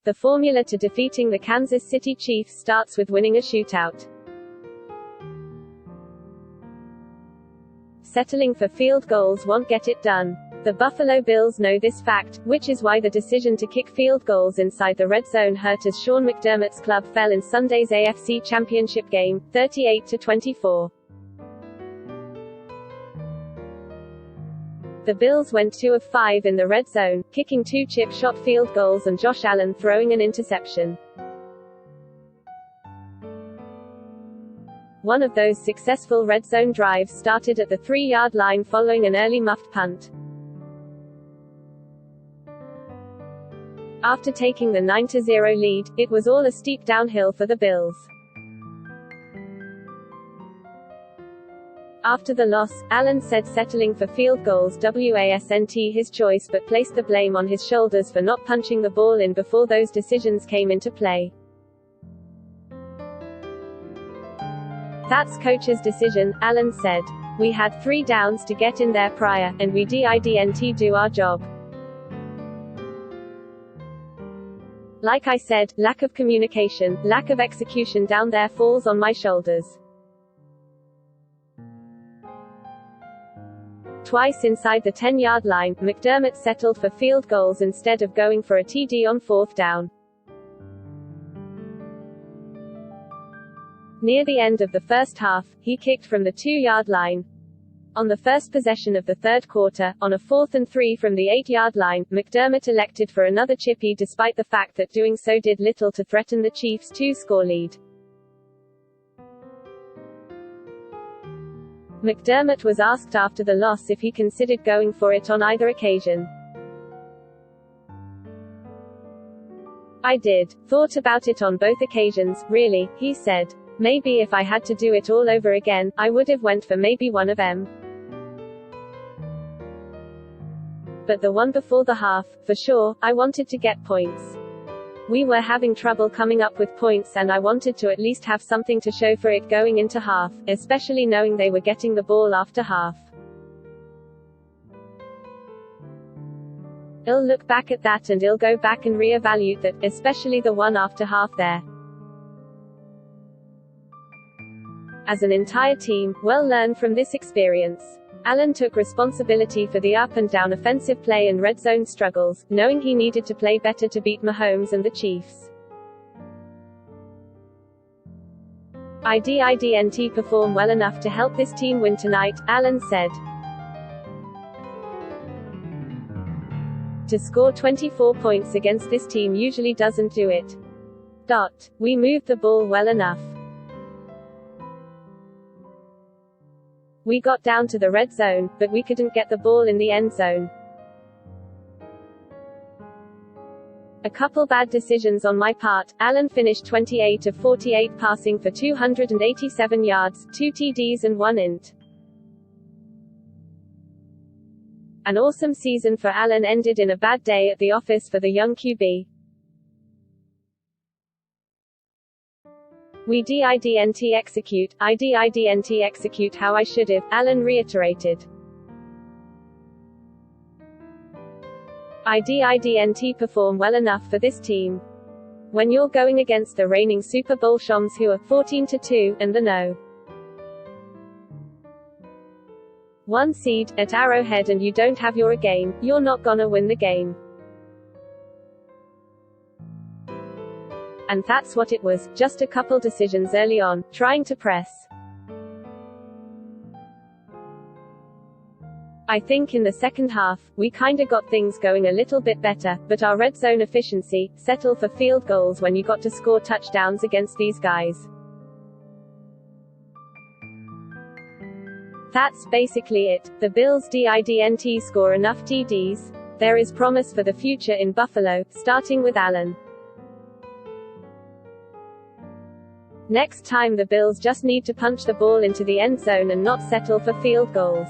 The formula to defeating the Kansas City Chiefs starts with winning a shootout. Settling for field goals won't get it done. The Buffalo Bills know this fact, which is why the decision to kick field goals inside the red zone hurt as Sean McDermott's club fell in Sunday's AFC Championship game, 38-24. The Bills went 2 of 5 in the red zone, kicking 2 chip-shot field goals and Josh Allen throwing an interception. One of those successful red zone drives started at the 3-yard line following an early muffed punt. After taking the 9-0 lead, it was all a steep downhill for the Bills. After the loss, Allen said settling for field goals wasn't his choice but placed the blame on his shoulders for not punching the ball in before those decisions came into play. "That's coach's decision," Allen said. "We had 3 downs to get in there prior, and we didn't do our job. Like I said, lack of communication, lack of execution down there falls on my shoulders." Twice inside the 10-yard line, McDermott settled for field goals instead of going for a TD on 4th down. Near the end of the first half, he kicked from the 2-yard line. On the first possession of the third quarter, on a 4th and 3 from the 8-yard line, McDermott elected for another chippy despite the fact that doing so did little to threaten the Chiefs' 2-score lead. McDermott was asked after the loss if he considered going for it on either occasion. "I did. Thought about it on both occasions, really," he said. "Maybe if I had to do it all over again, I would have went for maybe one of them. But the one before the half, for sure, I wanted to get points. We were having trouble coming up with points and I wanted to at least have something to show for it going into half, especially knowing they were getting the ball after half. I'll look back at that and I'll go back and re-evaluate that, especially the one after half there. As an entire team, we'll learn from this experience." Allen took responsibility for the up-and-down offensive play and red zone struggles, knowing he needed to play better to beat Mahomes and the Chiefs. "I didn't perform well enough to help this team win tonight," Allen said. "To score 24 points against this team usually doesn't do it. We moved the ball well enough. We got down to the red zone, but we couldn't get the ball in the end zone. A couple bad decisions on my part." Allen finished 28 of 48 passing for 287 yards, 2 TDs and 1 int. An awesome season for Allen ended in a bad day at the office for the young QB. "We didn't execute, I didn't execute how I should've," Allen reiterated. "I didn't perform well enough for this team. When you're going against the reigning Super Bowl champs who are 14-2, and the No. 1 seed, at Arrowhead and you don't have your A game, you're not gonna win the game." And that's what it was, just a couple decisions early on, trying to press. "I think in the second half, we kinda got things going a little bit better, but our red zone efficiency, settle for field goals when you got to score touchdowns against these guys. That's basically it. The Bills didn't score enough TDs. There is promise for the future in Buffalo, starting with Allen. Next time the Bills just need to punch the ball into the end zone and not settle for field goals."